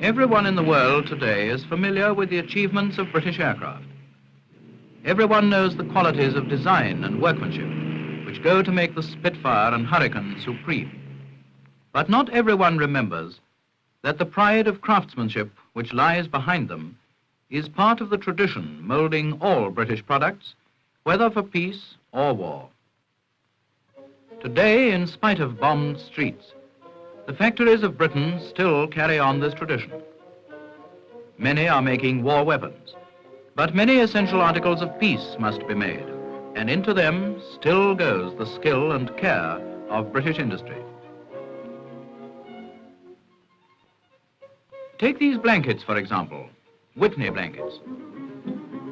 Everyone in the world today is familiar with the achievements of British aircraft. Everyone knows the qualities of design and workmanship which go to make the Spitfire and Hurricane supreme. But not everyone remembers that the pride of craftsmanship which lies behind them is part of the tradition moulding all British products, whether for peace or war. Today, in spite of bombed streets, the factories of Britain still carry on this tradition. Many are making war weapons, but many essential articles of peace must be made, and into them still goes the skill and care of British industry. Take these blankets, for example, Whitney blankets.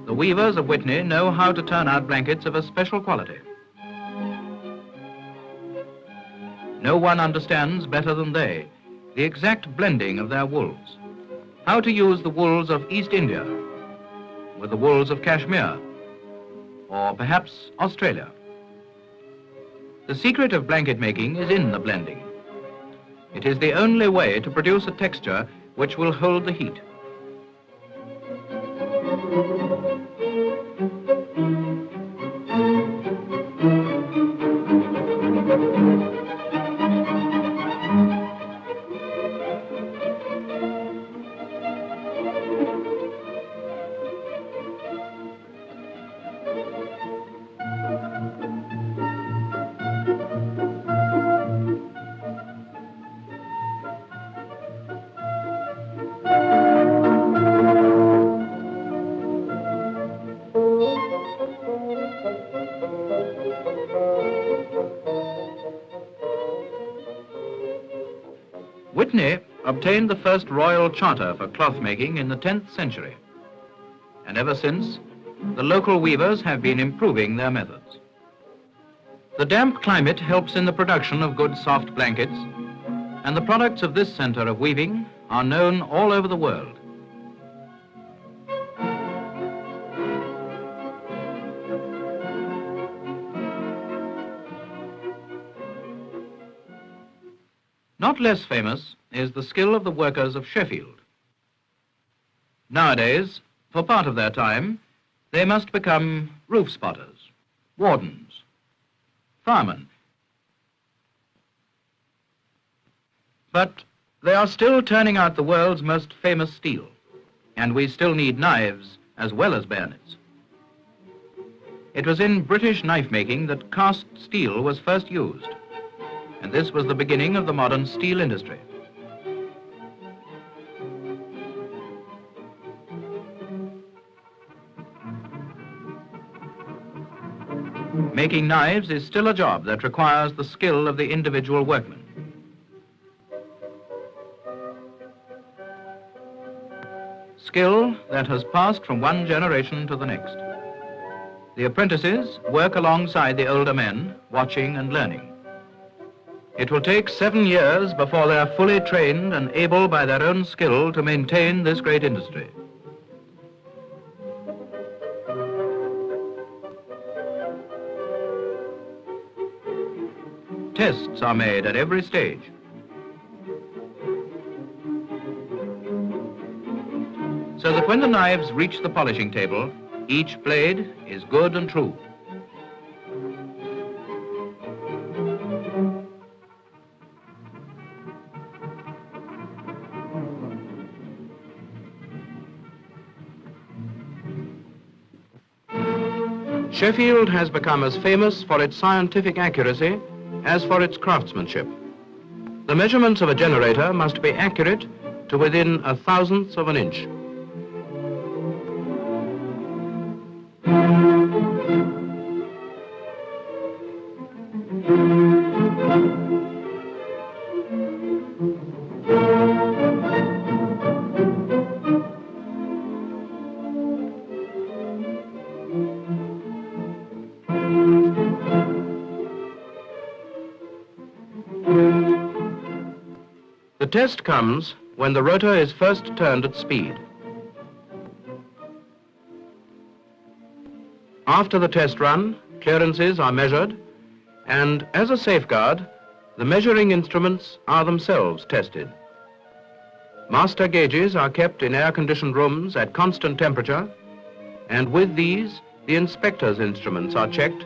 The weavers of Whitney know how to turn out blankets of a special quality. No one understands better than they the exact blending of their wools, how to use the wools of East India with the wools of Kashmir, or perhaps Australia. The secret of blanket making is in the blending. It is the only way to produce a texture which will hold the heat. Whitney obtained the first royal charter for cloth making in the 10th century, and ever since, the local weavers have been improving their methods. The damp climate helps in the production of good soft blankets, and the products of this center of weaving are known all over the world. Not less famous is the skill of the workers of Sheffield. Nowadays, for part of their time, they must become roof spotters, wardens, firemen. But they are still turning out the world's most famous steel, and we still need knives as well as bayonets. It was in British knife making that cast steel was first used, and this was the beginning of the modern steel industry. Making knives is still a job that requires the skill of the individual workman. Skill that has passed from one generation to the next. The apprentices work alongside the older men, watching and learning. It will take 7 years before they are fully trained and able by their own skill to maintain this great industry. Tests are made at every stage. So that when the knives reach the polishing table, each blade is good and true. Sheffield has become as famous for its scientific accuracy as for its craftsmanship. The measurements of a generator must be accurate to within 1/1000th of an inch. The test comes when the rotor is first turned at speed. After the test run, clearances are measured, and as a safeguard, the measuring instruments are themselves tested. Master gauges are kept in air-conditioned rooms at constant temperature, and with these, the inspector's instruments are checked